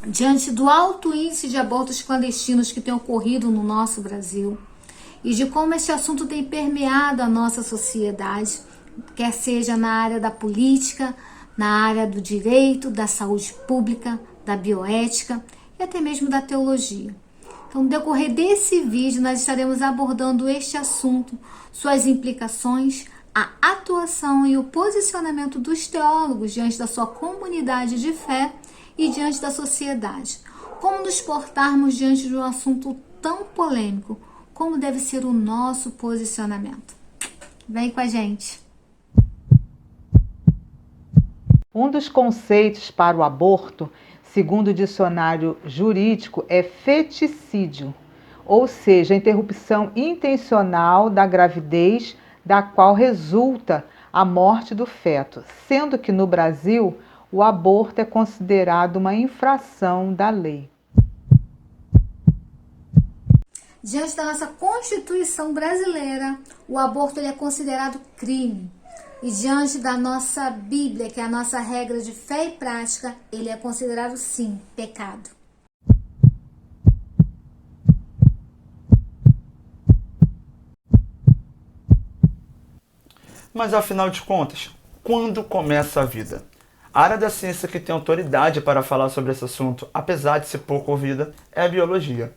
Diante do alto índice de abortos clandestinos que tem ocorrido no nosso Brasil e de como este assunto tem permeado a nossa sociedade, quer seja na área da política, na área do direito, da saúde pública, da bioética e até mesmo da teologia. Então, no decorrer desse vídeo, nós estaremos abordando este assunto, suas implicações, a atuação e o posicionamento dos teólogos diante da sua comunidade de fé e diante da sociedade. Como nos portarmos diante de um assunto tão polêmico? Como deve ser o nosso posicionamento? Vem com a gente! Um dos conceitos para o aborto, segundo o dicionário jurídico, é feticídio, ou seja, a interrupção intencional da gravidez da qual resulta a morte do feto, sendo que no Brasil o aborto é considerado uma infração da lei. Diante da nossa Constituição brasileira, o aborto ele é considerado crime. E diante da nossa Bíblia, que é a nossa regra de fé e prática, ele é considerado, sim, pecado. Mas afinal de contas, quando começa a vida? A área da ciência que tem autoridade para falar sobre esse assunto, apesar de ser pouco ouvida, é a biologia.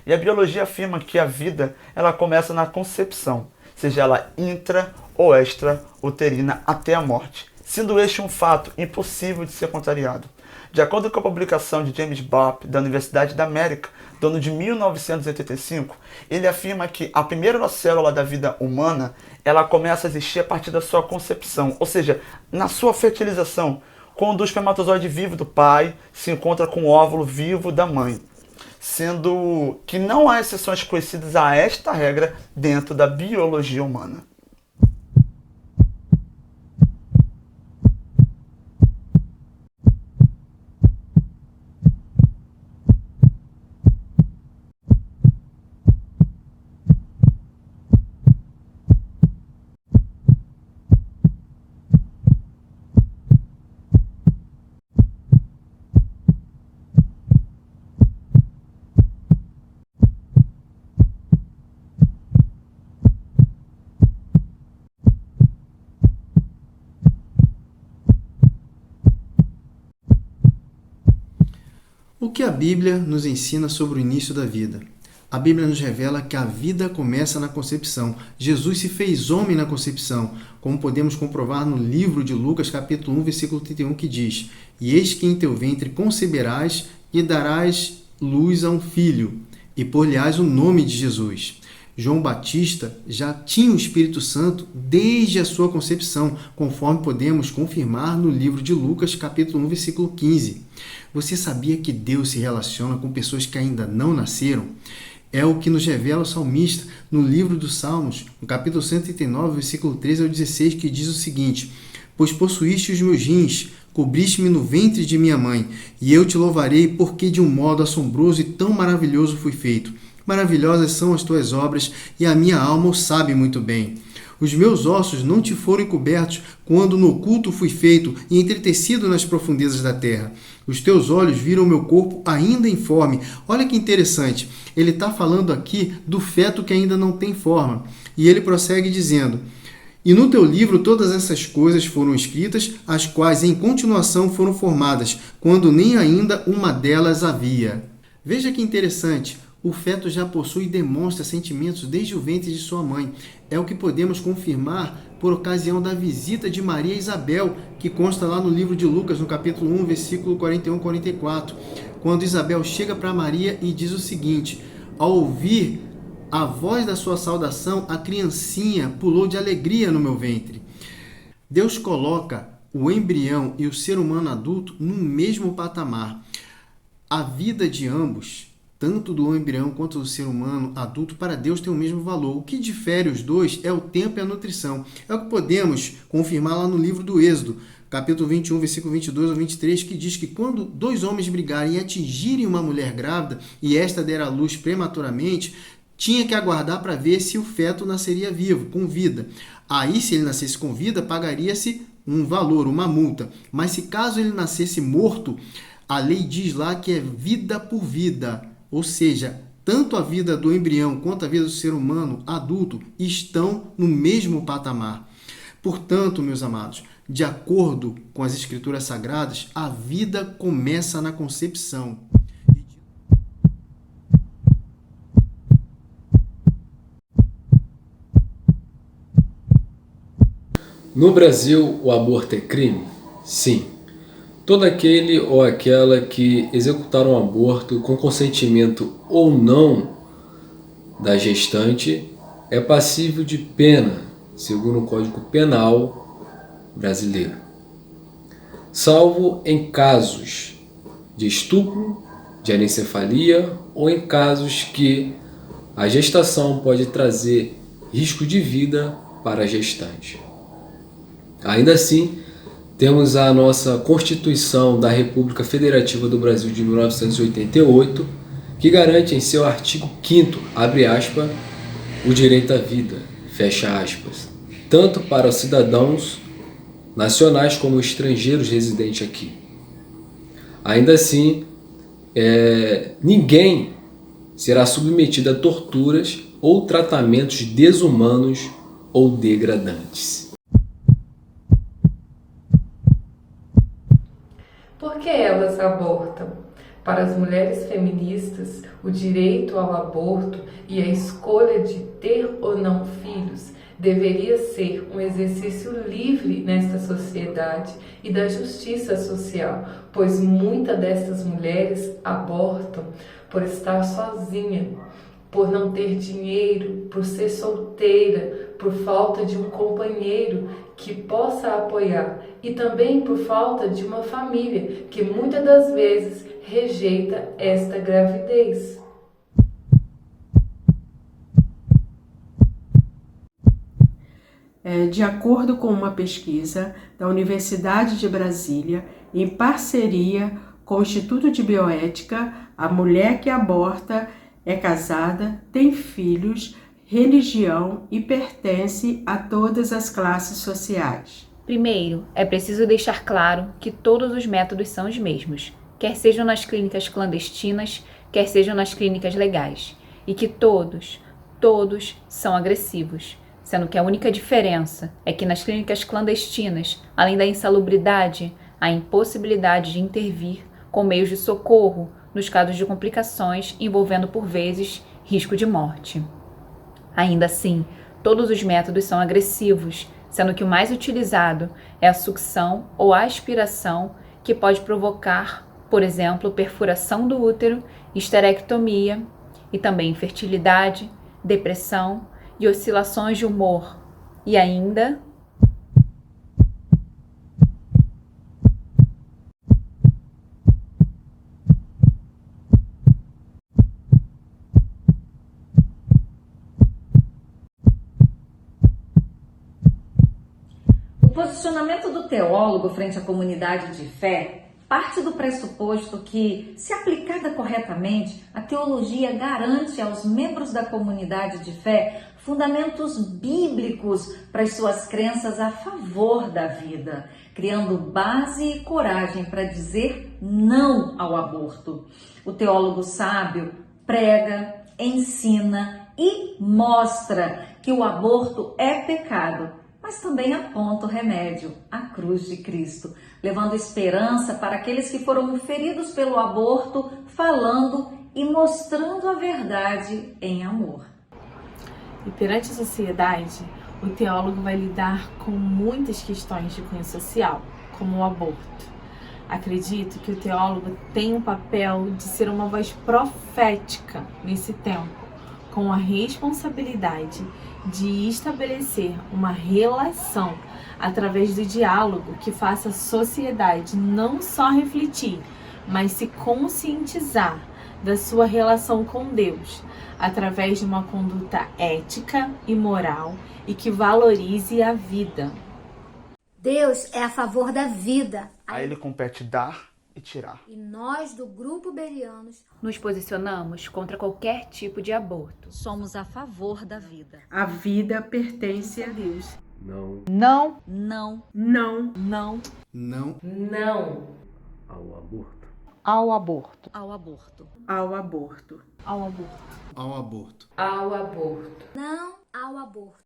E a biologia afirma que a vida ela começa na concepção, seja ela intra ou extra-uterina até a morte, sendo este um fato impossível de ser contrariado. De acordo com a publicação de James Bopp, da Universidade da América, do ano de 1985, ele afirma que a primeira célula da vida humana ela começa a existir a partir da sua concepção, ou seja, na sua fertilização, quando o espermatozoide vivo do pai se encontra com o óvulo vivo da mãe, sendo que não há exceções conhecidas a esta regra dentro da biologia humana. O que a Bíblia nos ensina sobre o início da vida? A Bíblia nos revela que a vida começa na concepção. Jesus se fez homem na concepção, como podemos comprovar no livro de Lucas, capítulo 1, versículo 31, que diz: E eis que em teu ventre conceberás e darás luz a um filho, e por-lhe-ás o nome de Jesus. João Batista já tinha o Espírito Santo desde a sua concepção, conforme podemos confirmar no livro de Lucas, capítulo 1, versículo 15. Você sabia que Deus se relaciona com pessoas que ainda não nasceram? É o que nos revela o salmista no livro dos Salmos, no capítulo 139, versículo 13 ao 16, que diz o seguinte: Pois possuíste os meus rins, cobriste-me no ventre de minha mãe, e eu te louvarei, porque de um modo assombroso e tão maravilhoso fui feito. Maravilhosas são as tuas obras, e a minha alma o sabe muito bem. Os meus ossos não te foram encobertos quando no oculto fui feito e entretecido nas profundezas da terra. Os teus olhos viram o meu corpo ainda informe. Olha que interessante. Ele está falando aqui do feto que ainda não tem forma. E ele prossegue dizendo: E no teu livro todas essas coisas foram escritas, as quais em continuação foram formadas, quando nem ainda uma delas havia. Veja que interessante. O feto já possui e demonstra sentimentos desde o ventre de sua mãe. É o que podemos confirmar por ocasião da visita de Maria a Isabel, que consta lá no livro de Lucas, no capítulo 1, versículo 41 e 44, quando Isabel chega para Maria e diz o seguinte: Ao ouvir a voz da sua saudação, a criancinha pulou de alegria no meu ventre. Deus coloca o embrião e o ser humano adulto no mesmo patamar. A vida de ambos, tanto do embrião quanto do ser humano adulto, para Deus tem o mesmo valor. O que difere os dois é o tempo e a nutrição. É o que podemos confirmar lá no livro do Êxodo, capítulo 21, versículo 22 ao 23, que diz que quando dois homens brigarem e atingirem uma mulher grávida e esta der à luz prematuramente, tinha que aguardar para ver se o feto nasceria vivo, com vida. Aí, se ele nascesse com vida, pagaria-se um valor, uma multa. Mas se caso ele nascesse morto, A lei diz lá que é vida por vida, ou seja, tanto a vida do embrião quanto a vida do ser humano adulto estão no mesmo patamar. Portanto, meus amados, de acordo com as Escrituras Sagradas, a vida começa na concepção. No Brasil, o aborto é crime? Sim. Todo aquele ou aquela que executar um aborto com consentimento ou não da gestante é passível de pena, segundo o Código Penal brasileiro, salvo em casos de estupro, de anencefalia ou em casos que a gestação pode trazer risco de vida para a gestante. Ainda assim, temos a nossa Constituição da República Federativa do Brasil de 1988, que garante em seu artigo 5º, abre aspas, o direito à vida, fecha aspas, tanto para os cidadãos nacionais como estrangeiros residentes aqui. Ainda assim, ninguém será submetido a torturas ou tratamentos desumanos ou degradantes. Por que elas abortam? Para as mulheres feministas, o direito ao aborto e a escolha de ter ou não filhos deveria ser um exercício livre nesta sociedade e da justiça social, pois muitas dessas mulheres abortam por estar sozinha, por não ter dinheiro, por ser solteira, por falta de um companheiro que possa apoiar e também por falta de uma família que muitas das vezes rejeita esta gravidez. De acordo com uma pesquisa da Universidade de Brasília, em parceria com o Instituto de Bioética, a mulher que aborta é casada, tem filhos, religião e pertence a todas as classes sociais. Primeiro, é preciso deixar claro que todos os métodos são os mesmos, quer sejam nas clínicas clandestinas, quer sejam nas clínicas legais, e que todos são agressivos, sendo que a única diferença é que nas clínicas clandestinas, além da insalubridade, há impossibilidade de intervir com meios de socorro nos casos de complicações envolvendo, por vezes, risco de morte. Ainda assim, todos os métodos são agressivos, sendo que o mais utilizado é a sucção ou a aspiração, que pode provocar, por exemplo, perfuração do útero, esterectomia e também infertilidade, depressão e oscilações de humor. E ainda o posicionamento do teólogo frente à comunidade de fé parte do pressuposto que, se aplicada corretamente, a teologia garante aos membros da comunidade de fé fundamentos bíblicos para as suas crenças a favor da vida, criando base e coragem para dizer não ao aborto. O teólogo sábio prega, ensina e mostra que o aborto é pecado, mas também aponta o remédio, a cruz de Cristo, levando esperança para aqueles que foram feridos pelo aborto, falando e mostrando a verdade em amor. E perante a sociedade, o teólogo vai lidar com muitas questões de cunho social, como o aborto. Acredito que o teólogo tem um papel de ser uma voz profética nesse tempo, com a responsabilidade de estabelecer uma relação através do diálogo que faça a sociedade não só refletir, mas se conscientizar da sua relação com Deus, através de uma conduta ética e moral e que valorize a vida. Deus é a favor da vida. A ele compete dar e tirar. E nós, do Grupo Berianos, nos posicionamos contra qualquer tipo de aborto. Somos a favor da vida. A vida pertence a Deus. Não Não Não. Não. Não. Não Não ao aborto. ao aborto? Ao aborto. Ao aborto. Ao aborto. Ao aborto. Ao aborto. Não ao aborto.